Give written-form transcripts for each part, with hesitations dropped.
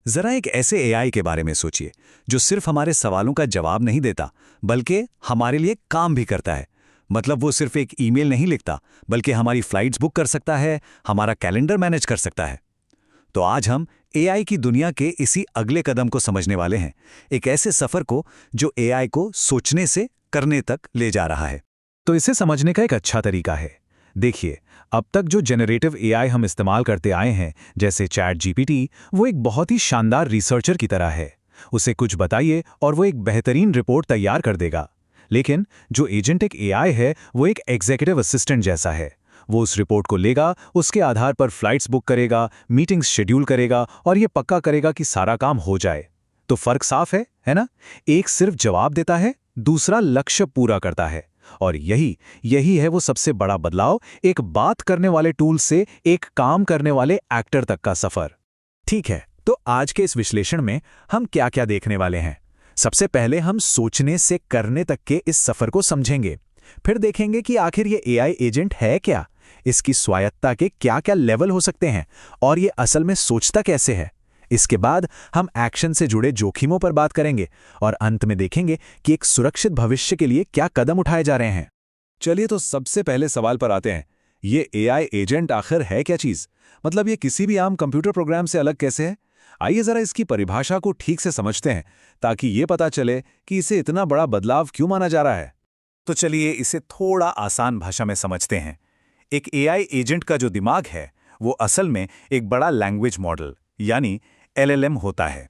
जरा एक ऐसे एआई के बारे में सोचिए जो सिर्फ हमारे सवालों का जवाब नहीं देता, बल्कि हमारे लिए काम भी करता है। मतलब वो सिर्फ एक ईमेल नहीं लिखता, बल्कि हमारी फ्लाइट्स बुक कर सकता है, हमारा कैलेंडर मैनेज कर सकता है। तो आज हम एआई की दुनिया के इसी अगले कदम को समझने वाले हैं, एक ऐसे सफर को जो एआई को सोचने से करने तक ले जा रहा है। तो इसे समझने का एक अच्छा तरीका है। देखिए, अब तक जो जेनरेटिव एआई हम इस्तेमाल करते आए हैं, जैसे चैट जीपीटी, वो एक बहुत ही शानदार रिसर्चर की तरह है। उसे कुछ बताइए और वो एक बेहतरीन रिपोर्ट तैयार कर देगा। लेकिन जो एजेंटिक एआई है, वो एक एग्जीक्यूटिव असिस्टेंट जैसा है। वो उस रिपोर्ट को लेगा, उसके आधार पर फ्लाइट्स बुक करेगा, मीटिंग्स शेड्यूल करेगा और ये पक्का करेगा कि सारा काम हो जाए। तो फर्क साफ है ना? एक सिर्फ जवाब देता है, दूसरा लक्ष्य पूरा करता है। और यही है वो सबसे बड़ा बदलाव, एक बात करने वाले टूल से एक काम करने वाले एक्टर तक का सफर। ठीक है, तो आज के इस विश्लेषण में हम क्या क्या देखने वाले हैं? सबसे पहले हम सोचने से करने तक के इस सफर को समझेंगे। फिर देखेंगे कि आखिर ये एआई एजेंट है क्या, इसकी स्वायत्तता के क्या क्या लेवल हो सकते हैं और ये असल में सोचता कैसे है। इसके बाद हम एक्शन से जुड़े जोखिमों पर बात करेंगे और अंत में देखेंगे कि एक सुरक्षित भविष्य के लिए क्या कदम उठाए जा रहे हैं। चलिए, तो सबसे पहले सवाल पर आते हैं। ये एआई एजेंट आखिर है क्या चीज? मतलब ये किसी भी आम कंप्यूटर प्रोग्राम से अलग कैसे है? आइए जरा इसकी परिभाषा को ठीक से समझते हैं, ताकि ये पता चले कि इसे इतना बड़ा बदलाव क्यों माना जा रहा है। तो चलिए इसे थोड़ा आसान भाषा में समझते हैं। एक एआई एजेंट का जो दिमाग है, वो असल में एक बड़ा लैंग्वेज मॉडल यानी एलएलएम होता है।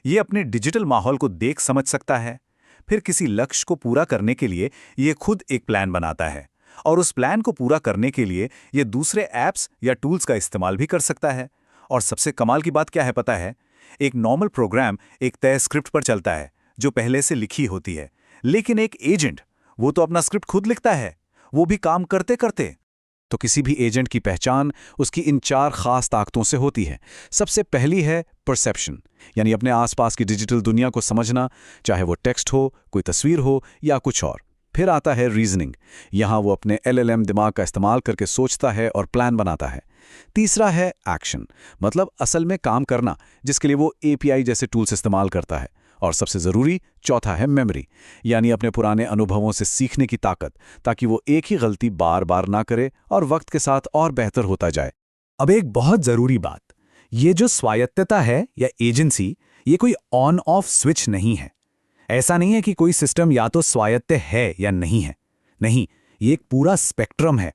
ये अपने डिजिटल माहौल को देख समझ सकता है, फिर किसी लक्ष्य को पूरा करने के लिए ये खुद एक प्लान बनाता है और उस प्लान को पूरा करने के लिए ये दूसरे ऐप्स या टूल्स का इस्तेमाल भी कर सकता है। और सबसे कमाल की बात क्या है पता है? एक नॉर्मल प्रोग्राम एक तय स्क्रिप्ट पर चलता है जो पहले से लिखी होती है, लेकिन एक एजेंट वो तो अपना स्क्रिप्ट खुद लिखता है, वो भी काम करते करते। तो किसी भी एजेंट की पहचान उसकी इन 4 खास ताकतों से होती है। सबसे पहली है परसेप्शन, यानी अपने आसपास की डिजिटल दुनिया को समझना, चाहे वो टेक्स्ट हो, कोई तस्वीर हो या कुछ और। फिर आता है रीजनिंग, यहाँ वो अपने एलएलएम दिमाग का इस्तेमाल करके सोचता है और प्लान बनाता है। तीसरा है एक्शन, मतलब असल में काम करना, जिसके लिए वो एपीआई जैसे टूल्स इस्तेमाल करता है। और सबसे ज़रूरी चौथा है मेमोरी, यानी अपने पुराने अनुभवों से सीखने की ताकत, ताकि वो एक ही गलती बार बार ना करे और वक्त के साथ और बेहतर होता जाए। अब एक बहुत ज़रूरी बात, ये जो स्वायत्तता है या एजेंसी, ये कोई ऑन ऑफ स्विच नहीं है। ऐसा नहीं है कि कोई सिस्टम या तो स्वायत्त है या नहीं है। नहीं, ये एक पूरा स्पेक्ट्रम है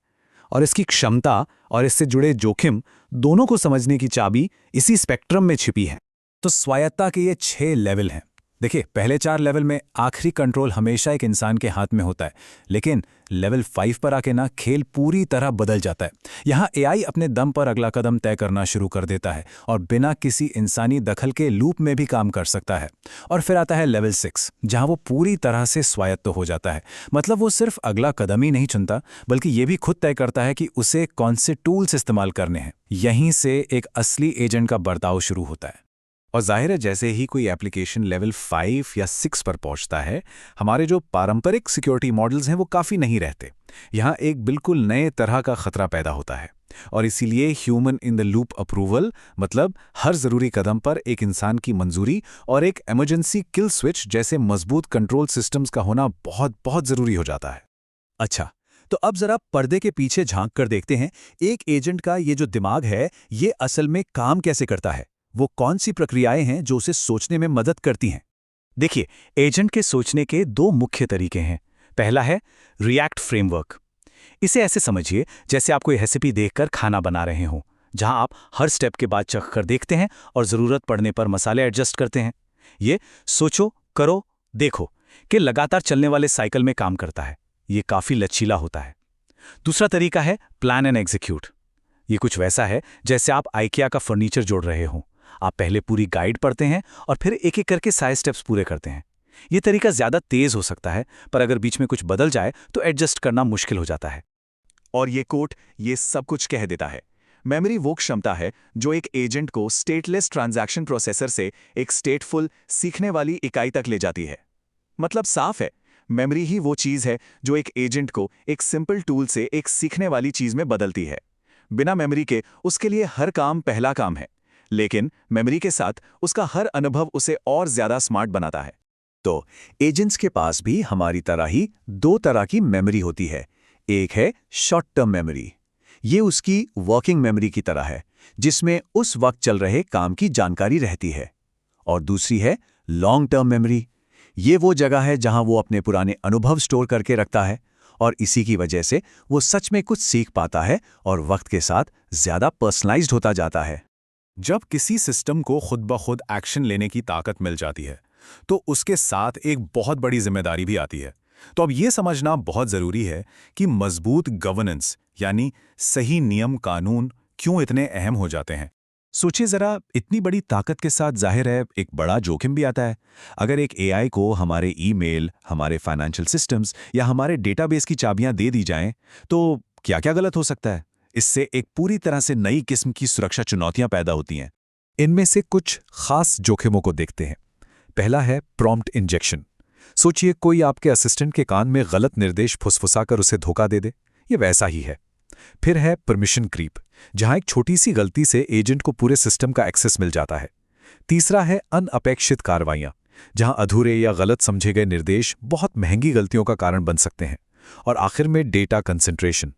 और इसकी क्षमता और इससे जुड़े जोखिम दोनों को समझने की चाबी इसी स्पेक्ट्रम में छिपी है। तो स्वायत्तता के ये 6 लेवल हैं। देखिए, पहले 4 लेवल में आखिरी कंट्रोल हमेशा एक इंसान के हाथ में होता है, लेकिन लेवल 5 पर आके ना खेल पूरी तरह बदल जाता है। यहाँ एआई अपने दम पर अगला कदम तय करना शुरू कर देता है और बिना किसी इंसानी दखल के लूप में भी काम कर सकता है। और फिर आता है लेवल 6, जहाँ वो पूरी तरह से स्वायत्त हो जाता है। मतलब वो सिर्फ अगला कदम ही नहीं चुनता, बल्कि ये भी खुद तय करता है कि उसे कौन से टूल्स इस्तेमाल करने हैं। यहीं से एक असली एजेंट का बर्ताव शुरू होता है। और जाहिर है, जैसे ही कोई एप्लीकेशन लेवल 5 या 6 पर पहुंचता है, हमारे जो पारंपरिक सिक्योरिटी मॉडल्स हैं वो काफ़ी नहीं रहते। यहाँ एक बिल्कुल नए तरह का खतरा पैदा होता है और इसीलिए human in the loop approval, मतलब हर ज़रूरी कदम पर एक इंसान की मंजूरी और एक इमरजेंसी किल स्विच जैसे मजबूत कंट्रोल सिस्टम्स का होना बहुत बहुत ज़रूरी हो जाता है। अच्छा, तो अब ज़रा पर्दे के पीछे झांक कर देखते हैं, एक एजेंट का ये जो दिमाग है, ये असल में काम कैसे करता है। वो कौन सी प्रक्रियाएं हैं जो उसे सोचने में मदद करती हैं? देखिए, एजेंट के सोचने के 2 मुख्य तरीके हैं। पहला है रिएक्ट फ्रेमवर्क। इसे ऐसे समझिए जैसे आप कोई रेसिपी देखकर खाना बना रहे हों, जहां आप हर स्टेप के बाद चख कर देखते हैं और ज़रूरत पड़ने पर मसाले एडजस्ट करते हैं। ये सोचो, करो, देखो कि लगातार चलने वाले साइकिल में काम करता है। ये काफ़ी लचीला होता है। दूसरा तरीका है प्लान एंड एग्जीक्यूट। ये कुछ वैसा है जैसे आप आइकिया का फर्नीचर जोड़ रहे हों। आप पहले पूरी गाइड पढ़ते हैं और फिर एक एक करके सारे स्टेप्स पूरे करते हैं। ये तरीका ज़्यादा तेज़ हो सकता है, पर अगर बीच में कुछ बदल जाए तो एडजस्ट करना मुश्किल हो जाता है। और ये कोट ये सब कुछ कह देता है। मेमोरी वो क्षमता है जो एक एजेंट को स्टेटलेस ट्रांजैक्शन प्रोसेसर से एक स्टेटफुल सीखने वाली इकाई तक ले जाती है। मतलब साफ है, मेमोरी ही वो चीज़ है जो एक एजेंट को एक सिंपल टूल से एक सीखने वाली चीज़ में बदलती है। बिना मेमोरी के उसके लिए हर काम पहला काम है, लेकिन मेमोरी के साथ उसका हर अनुभव उसे और ज्यादा स्मार्ट बनाता है। तो एजेंट्स के पास भी हमारी तरह ही दो तरह की मेमोरी होती है। एक है शॉर्ट टर्म मेमोरी। ये उसकी वर्किंग मेमोरी की तरह है, जिसमें उस वक्त चल रहे काम की जानकारी रहती है। और दूसरी है लॉन्ग टर्म मेमोरी। ये वो जगह है जहां वो अपने पुराने अनुभव स्टोर करके रखता है, और इसी की वजह से वो सच में कुछ सीख पाता है और वक्त के साथ ज्यादा पर्सनलाइज्ड होता जाता है। जब किसी सिस्टम को खुद ब खुद एक्शन लेने की ताकत मिल जाती है, तो उसके साथ एक बहुत बड़ी जिम्मेदारी भी आती है। तो अब ये समझना बहुत ज़रूरी है कि मजबूत गवर्नेंस यानी सही नियम कानून क्यों इतने अहम हो जाते हैं। सोचिए ज़रा, इतनी बड़ी ताकत के साथ जाहिर है एक बड़ा जोखिम भी आता है। अगर एक एआई को हमारे ईमेल, हमारे फाइनेंशियल सिस्टम्स या हमारे डेटाबेस की चाबियां दे दी जाएं, तो क्या क्या गलत हो सकता है। इससे एक पूरी तरह से नई किस्म की सुरक्षा चुनौतियां पैदा होती हैं। इनमें से कुछ खास जोखिमों को देखते हैं। पहला है प्रॉम्प्ट इंजेक्शन। सोचिए कोई आपके असिस्टेंट के कान में गलत निर्देश फुसफुसाकर उसे धोखा दे दे। ये वैसा ही है। फिर है परमिशन क्रीप, जहां एक छोटी सी गलती से एजेंट को पूरे सिस्टम का एक्सेस मिल जाता है। तीसरा है अनअपेक्षित कार्रवाइयां, जहां अधूरे या गलत समझे गए निर्देश बहुत महंगी गलतियों का कारण बन सकते हैं। और आखिर में डेटा कंसंट्रेशन।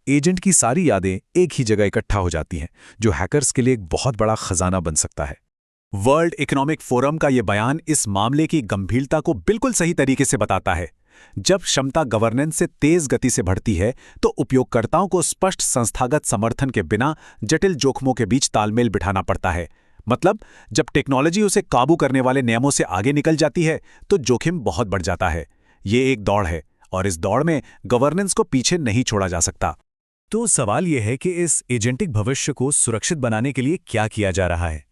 एजेंट की सारी यादें एक ही जगह इकट्ठा हो जाती हैं, जो हैकर्स के लिए एक बहुत बड़ा खजाना बन सकता है। वर्ल्ड इकोनॉमिक फोरम का यह बयान इस मामले की गंभीरता को बिल्कुल सही तरीके से बताता है। जब क्षमता गवर्नेंस से तेज गति से बढ़ती है, तो उपयोगकर्ताओं को स्पष्ट संस्थागत समर्थन के बिना जटिल जोखिमों के बीच तालमेल बिठाना पड़ता है। मतलब, जब टेक्नोलॉजी उसे काबू करने वाले नियमों से आगे निकल जाती है, तो जोखिम बहुत बढ़ जाता है। ये एक दौड़ है, और इस दौड़ में गवर्नेंस को पीछे नहीं छोड़ा जा सकता। तो सवाल यह है कि इस एजेंटिक भविष्य को सुरक्षित बनाने के लिए क्या किया जा रहा है।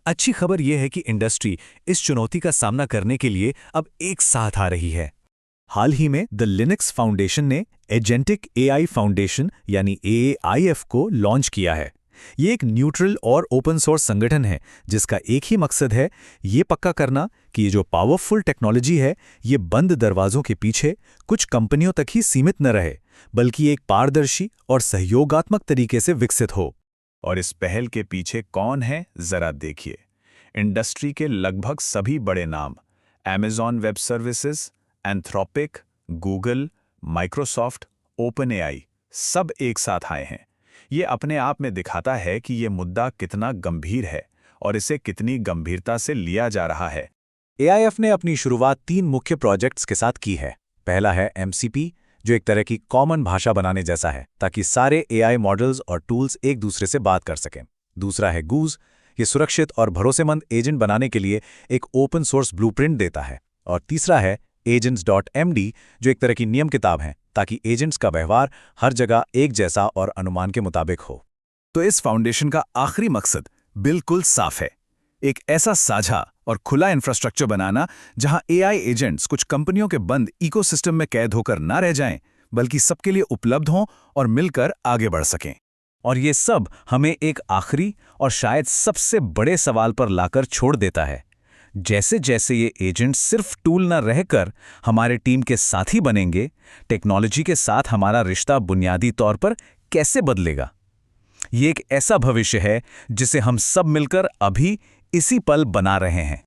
अच्छी खबर यह है कि इंडस्ट्री इस चुनौती का सामना करने के लिए अब एक साथ आ रही है। हाल ही में द लिनक्स फाउंडेशन ने एजेंटिक एआई फाउंडेशन यानी AAIF को लॉन्च किया है। ये एक न्यूट्रल और ओपन सोर्स संगठन है, जिसका एक ही मकसद है ये पक्का करना कि ये जो पावरफुल टेक्नोलॉजी है, ये बंद दरवाजों के पीछे कुछ कंपनियों तक ही सीमित न रहे, बल्कि एक पारदर्शी और सहयोगात्मक तरीके से विकसित हो। और इस पहल के पीछे कौन है, जरा देखिए। इंडस्ट्री के लगभग सभी बड़े नाम, Amazon web services, Anthropic, Google, Microsoft, OpenAI, सब एक साथ आए हैं। ये अपने आप में दिखाता है कि ये मुद्दा कितना गंभीर है और इसे कितनी गंभीरता से लिया जा रहा है। AIF ने अपनी शुरुआत 3 मुख्य प्रोजेक्ट्स के साथ की है। पहला है MCP, जो एक तरह की कॉमन भाषा बनाने जैसा है, ताकि सारे AI मॉडल्स और टूल्स एक दूसरे से बात कर सकें। दूसरा है गूज, ये सुरक्षित और भरोसेमंद एजेंट बनाने के लिए एक ओपन सोर्स ब्लूप्रिंट देता है। और तीसरा है agents.md, जो एक तरह की नियम किताब है, ताकि एजेंट्स का व्यवहार हर जगह एक जैसा और अनुमान के मुताबिक हो। तो इस फाउंडेशन का आखिरी मकसद बिल्कुल साफ है, एक ऐसा साझा और खुला इंफ्रास्ट्रक्चर बनाना जहां AI एजेंट्स कुछ कंपनियों के बंद इकोसिस्टम में कैद होकर ना रह जाएं, बल्कि सबके लिए उपलब्ध हों और मिलकर आगे बढ़ सकें। और ये सब हमें एक आखिरी और शायद सबसे बड़े सवाल पर लाकर छोड़ देता है। जैसे जैसे ये एजेंट सिर्फ टूल न रहकर हमारे टीम के साथी बनेंगे, टेक्नोलॉजी के साथ हमारा रिश्ता बुनियादी तौर पर कैसे बदलेगा। ये एक ऐसा भविष्य है जिसे हम सब मिलकर अभी इसी पल बना रहे हैं।